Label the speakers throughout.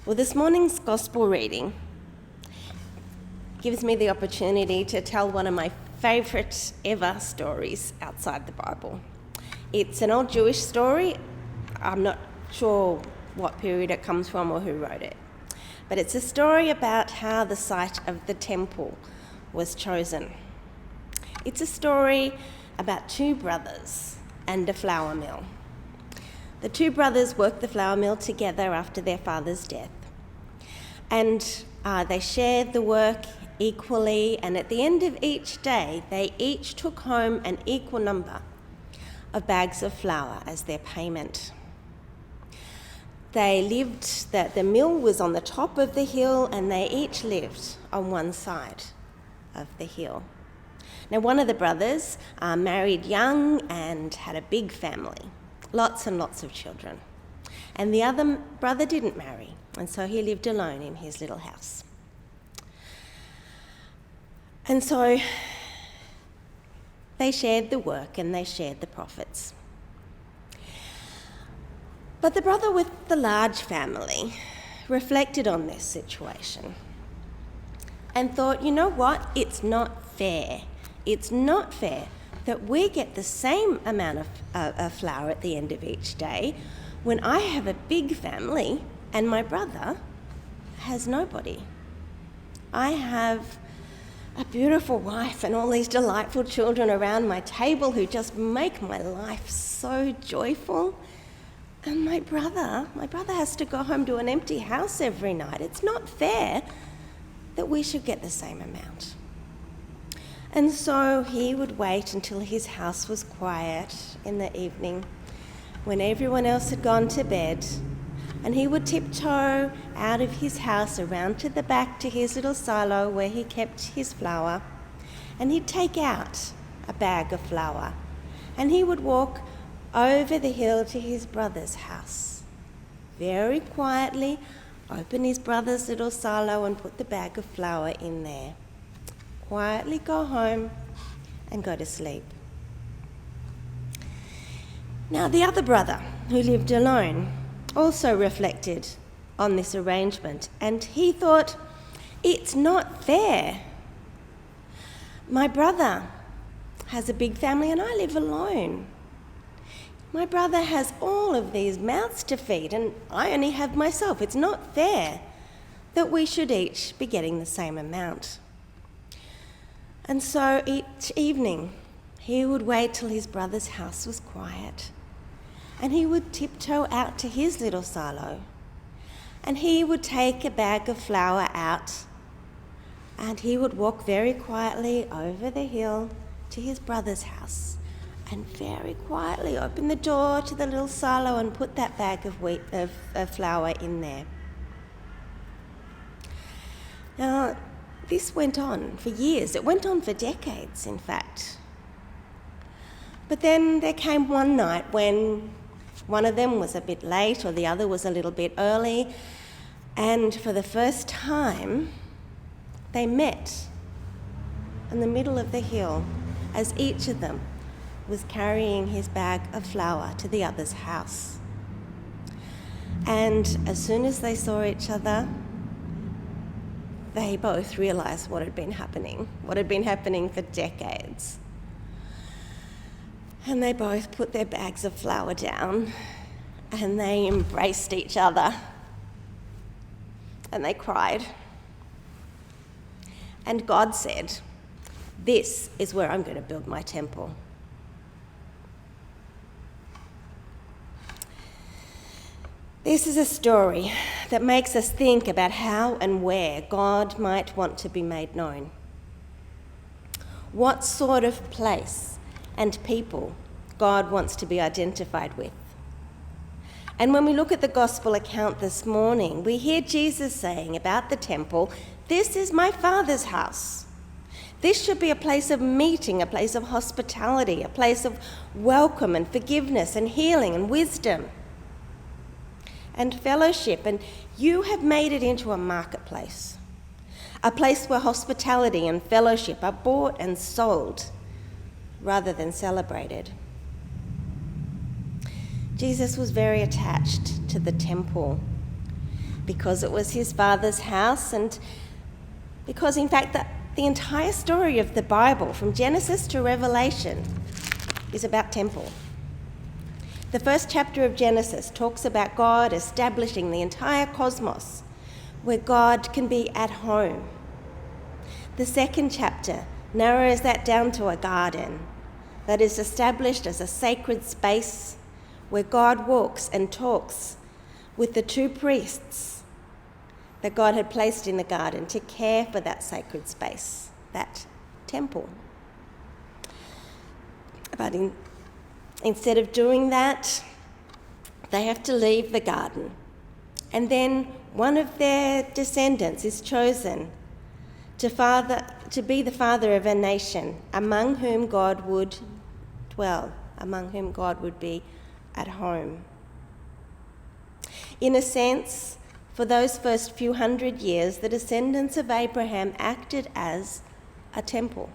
Speaker 1: Well, this morning's gospel reading gives me the opportunity to tell one of my favourite ever stories outside the Bible. It's an old Jewish story. I'm not sure what period it comes from or who wrote it. But it's a story about how the site of the temple was chosen. It's a story about two brothers and a flour mill. The two brothers worked the flour mill together after their father's death. And they shared the work equally, and at the end of each day, they each took home an equal number of bags of flour as their payment. The mill was on the top of the hill, and they each lived on one side of the hill. Now, one of the brothers married young and had a big family, lots and lots of children. And the other brother didn't marry, and so he lived alone in his little house. And so they shared the work and they shared the profits. But the brother with the large family reflected on this situation and thought, you know what? It's not fair. It's not fair that we get the same amount of flour at the end of each day when I have a big family and my brother has nobody. I have a beautiful wife and all these delightful children around my table who just make my life so joyful. And my brother has to go home to an empty house every night. It's not fair that we should get the same amount. And so he would wait until his house was quiet in the evening when everyone else had gone to bed, and he would tiptoe out of his house around to the back to his little silo where he kept his flour, and he'd take out a bag of flour, and he would walk over the hill to his brother's house. Very quietly open his brother's little silo and put the bag of flour in there. Quietly go home and go to sleep. Now, the other brother, who lived alone, also reflected on this arrangement, and he thought, it's not fair. My brother has a big family and I live alone. My brother has all of these mouths to feed and I only have myself. It's not fair that we should each be getting the same amount. And so each evening he would wait till his brother's house was quiet, and he would tiptoe out to his little silo, and he would take a bag of flour out, and he would walk very quietly over the hill to his brother's house, and very quietly open the door to the little silo and put that bag of flour in there. Now, this went on for years. It went on for decades, in fact. But then there came one night when one of them was a bit late or the other was a little bit early, and for the first time they met in the middle of the hill as each of them was carrying his bag of flour to the other's house. And as soon as they saw each other, they both realised what had been happening for decades. And they both put their bags of flour down and they embraced each other and they cried. And God said, "This is where I'm going to build my temple." This is a story that makes us think about how and where God might want to be made known. What sort of place and people God wants to be identified with. And when we look at the gospel account this morning, we hear Jesus saying about the temple, "This is my Father's house." This should be a place of meeting, a place of hospitality, a place of welcome and forgiveness and healing and wisdom and fellowship, and you have made it into a marketplace, a place where hospitality and fellowship are bought and sold rather than celebrated. Jesus was very attached to the temple because it was his Father's house, and because, in fact, the entire story of the Bible, from Genesis to Revelation, is about temple. The first chapter of Genesis talks about God establishing the entire cosmos where God can be at home. The second chapter narrows that down to a garden that is established as a sacred space where God walks and talks with the two priests that God had placed in the garden to care for that sacred space, that temple. But instead of doing that, they have to leave the garden. And then one of their descendants is chosen to be the father of a nation among whom God would dwell, among whom God would be at home. In a sense, for those first few hundred years, the descendants of Abraham acted as a temple.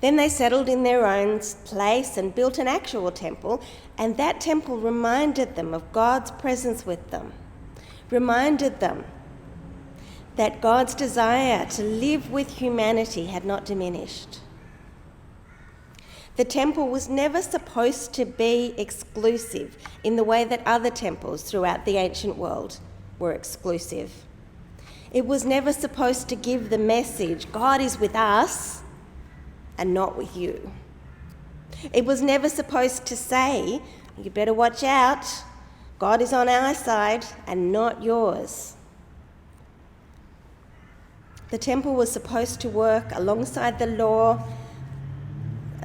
Speaker 1: Then they settled in their own place and built an actual temple, and that temple reminded them of God's presence with them, reminded them that God's desire to live with humanity had not diminished. The temple was never supposed to be exclusive in the way that other temples throughout the ancient world were exclusive. It was never supposed to give the message, God is with us and not with you. It was never supposed to say, you better watch out, God is on our side and not yours. The temple was supposed to work alongside the law,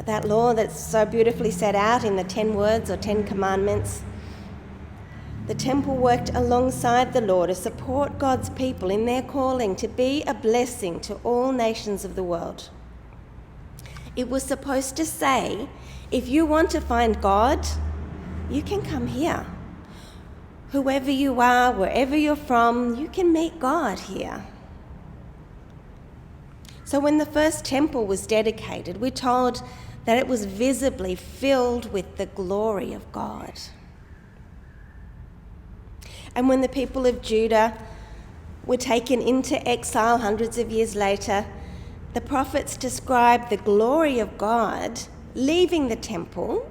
Speaker 1: that law that's so beautifully set out in the 10 words or 10 commandments. The temple worked alongside the law to support God's people in their calling to be a blessing to all nations of the world. It was supposed to say, if you want to find God, you can come here. Whoever you are, wherever you're from, you can meet God here. So when the first temple was dedicated, we're told that it was visibly filled with the glory of God. And when the people of Judah were taken into exile hundreds of years later, the prophets describe the glory of God leaving the temple,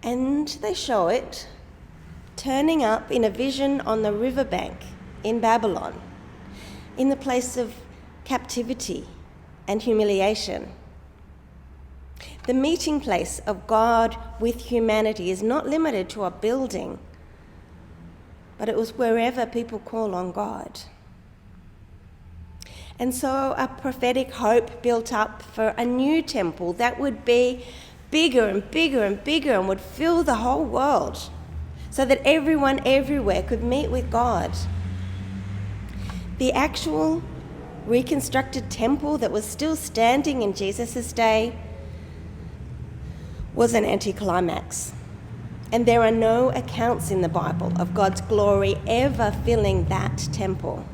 Speaker 1: and they show it turning up in a vision on the riverbank in Babylon, in the place of captivity and humiliation. The meeting place of God with humanity is not limited to a building, but it was wherever people call on God. And so a prophetic hope built up for a new temple that would be bigger and bigger and bigger and would fill the whole world so that everyone everywhere could meet with God. The actual reconstructed temple that was still standing in Jesus' day was an anticlimax. And there are no accounts in the Bible of God's glory ever filling that temple.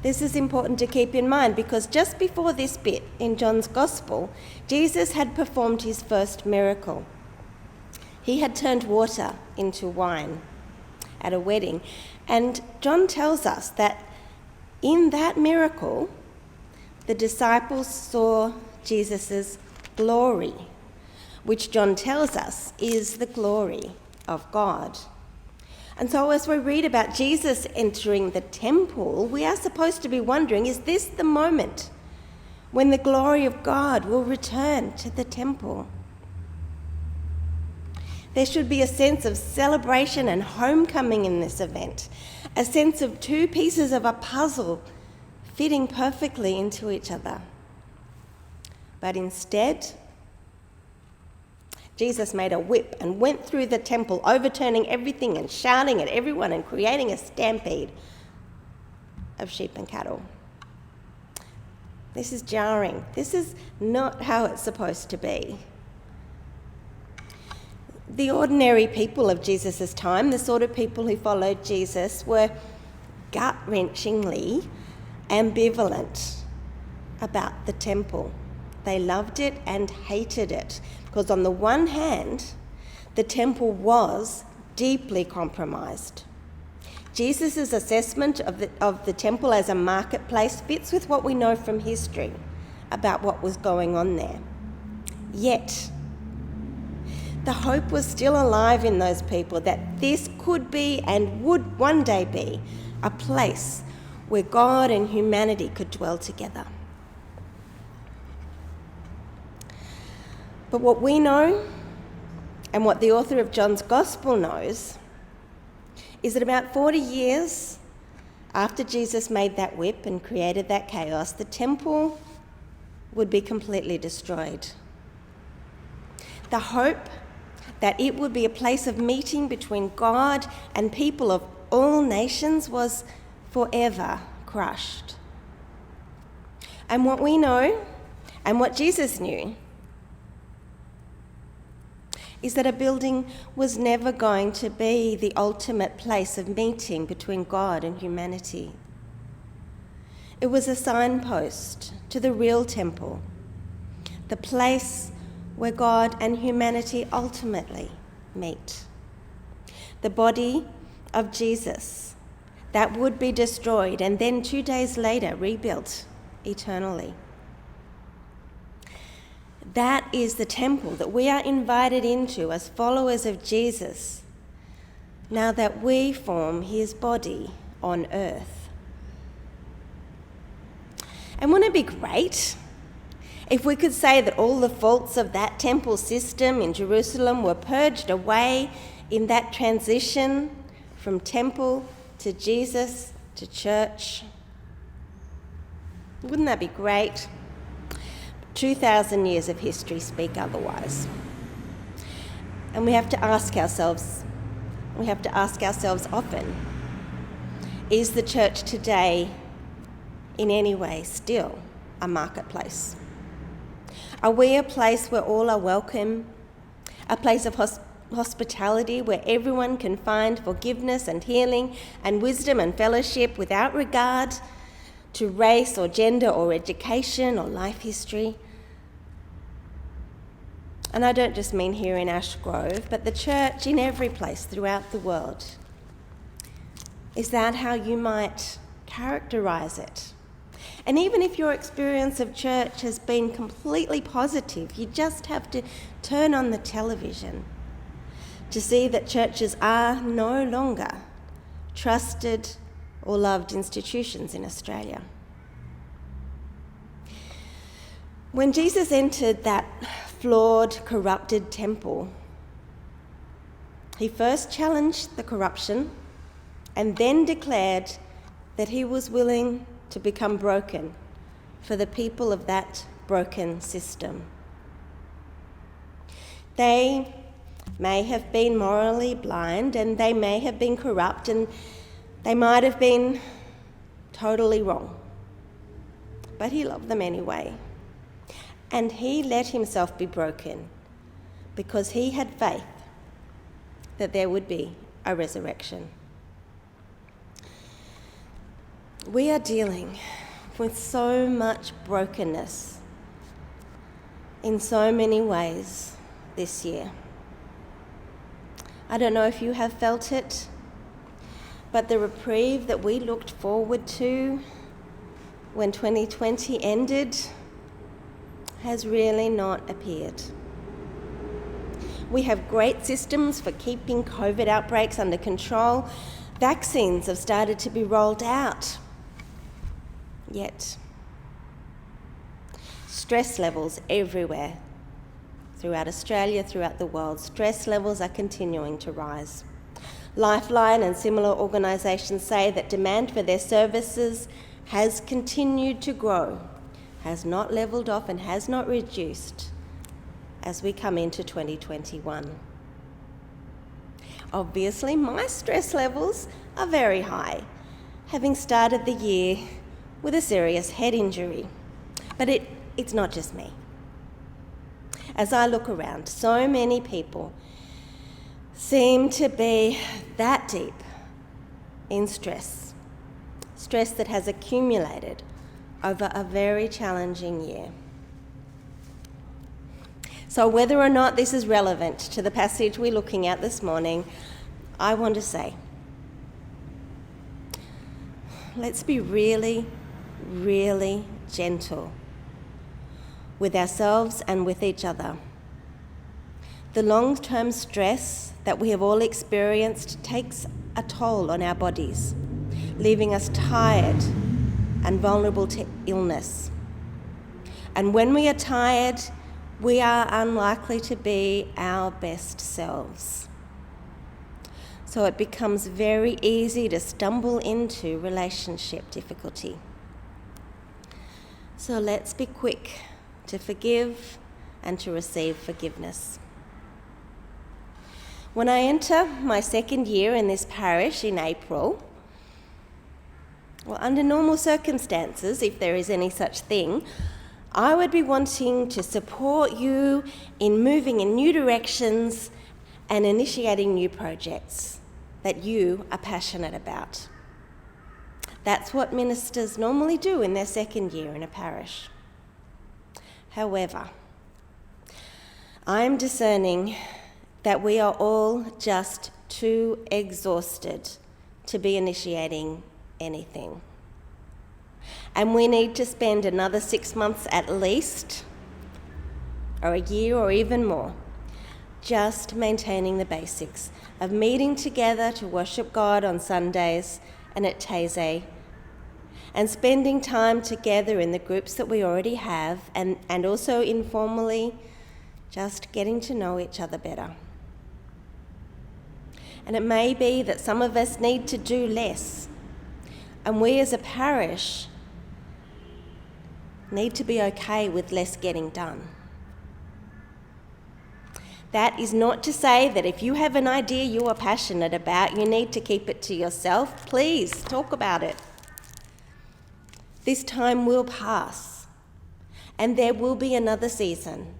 Speaker 1: This is important to keep in mind because just before this bit in John's Gospel, Jesus had performed his first miracle. He had turned water into wine at a wedding. And John tells us that in that miracle, the disciples saw Jesus' glory, which John tells us is the glory of God. And so as we read about Jesus entering the temple, we are supposed to be wondering, is this the moment when the glory of God will return to the temple? There should be a sense of celebration and homecoming in this event, a sense of two pieces of a puzzle fitting perfectly into each other. But instead, Jesus made a whip and went through the temple, overturning everything and shouting at everyone and creating a stampede of sheep and cattle. This is jarring. This is not how it's supposed to be. The ordinary people of Jesus' time, the sort of people who followed Jesus, were gut-wrenchingly ambivalent about the temple. They loved it and hated it because on the one hand, the temple was deeply compromised. Jesus' assessment of the temple as a marketplace fits with what we know from history about what was going on there. Yet, the hope was still alive in those people that this could be and would one day be a place where God and humanity could dwell together. But what we know, and what the author of John's Gospel knows, is that about 40 years after Jesus made that whip and created that chaos, the temple would be completely destroyed. The hope that it would be a place of meeting between God and people of all nations was forever crushed. And what we know, and what Jesus knew, is that a building was never going to be the ultimate place of meeting between God and humanity. It was a signpost to the real temple, the place where God and humanity ultimately meet. The body of Jesus that would be destroyed and then 2 days later rebuilt eternally. That is the temple that we are invited into as followers of Jesus, now that we form his body on earth. And wouldn't it be great if we could say that all the faults of that temple system in Jerusalem were purged away in that transition from temple to Jesus to church? Wouldn't that be great? 2,000 years of history speak otherwise. And we have to ask ourselves often, is the church today in any way still a marketplace? Are we a place where all are welcome? A place of hospitality where everyone can find forgiveness and healing and wisdom and fellowship without regard to race or gender or education or life history? And I don't just mean here in Ashgrove, but the church in every place throughout the world. Is that how you might characterise it? And even if your experience of church has been completely positive, you just have to turn on the television to see that churches are no longer trusted or loved institutions in Australia. When Jesus entered that flawed, corrupted temple, he first challenged the corruption and then declared that he was willing to become broken for the people of that broken system. They may have been morally blind and they may have been corrupt and they might have been totally wrong, but he loved them anyway. And he let himself be broken because he had faith that there would be a resurrection. We are dealing with so much brokenness in so many ways this year. I don't know if you have felt it, but the reprieve that we looked forward to when 2020 ended has really not appeared. We have great systems for keeping COVID outbreaks under control. Vaccines have started to be rolled out. Yet, stress levels everywhere, throughout Australia, throughout the world, stress levels are continuing to rise. Lifeline and similar organisations say that demand for their services has continued to grow, has not levelled off and has not reduced as we come into 2021. Obviously, my stress levels are very high, having started the year with a serious head injury. But it's not just me. As I look around, so many people seem to be that deep in stress that has accumulated over a very challenging year. So whether or not this is relevant to the passage we're looking at this morning, I want to say, let's be really, really gentle with ourselves and with each other. The long-term stress that we have all experienced takes a toll on our bodies, leaving us tired and vulnerable to illness. And when we are tired, we are unlikely to be our best selves. So it becomes very easy to stumble into relationship difficulty. So let's be quick to forgive and to receive forgiveness. When I enter my second year in this parish in April, well, under normal circumstances, if there is any such thing, I would be wanting to support you in moving in new directions and initiating new projects that you are passionate about. That's what ministers normally do in their second year in a parish. However, I'm discerning that we are all just too exhausted to be initiating anything. And we need to spend another 6 months at least, or a year or even more, just maintaining the basics of meeting together to worship God on Sundays and at Taizé, and spending time together in the groups that we already have, and also informally, just getting to know each other better. And it may be that some of us need to do less, and we as a parish need to be okay with less getting done. That is not to say that if you have an idea you are passionate about, you need to keep it to yourself. Please talk about it. This time will pass, and there will be another season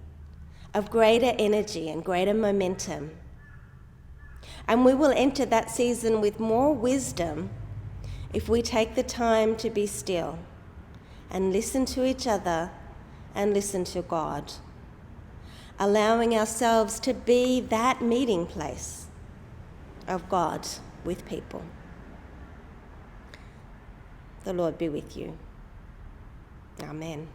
Speaker 1: of greater energy and greater momentum. And we will enter that season with more wisdom if we take the time to be still and listen to each other and listen to God, allowing ourselves to be that meeting place of God with people. The Lord be with you. Amen.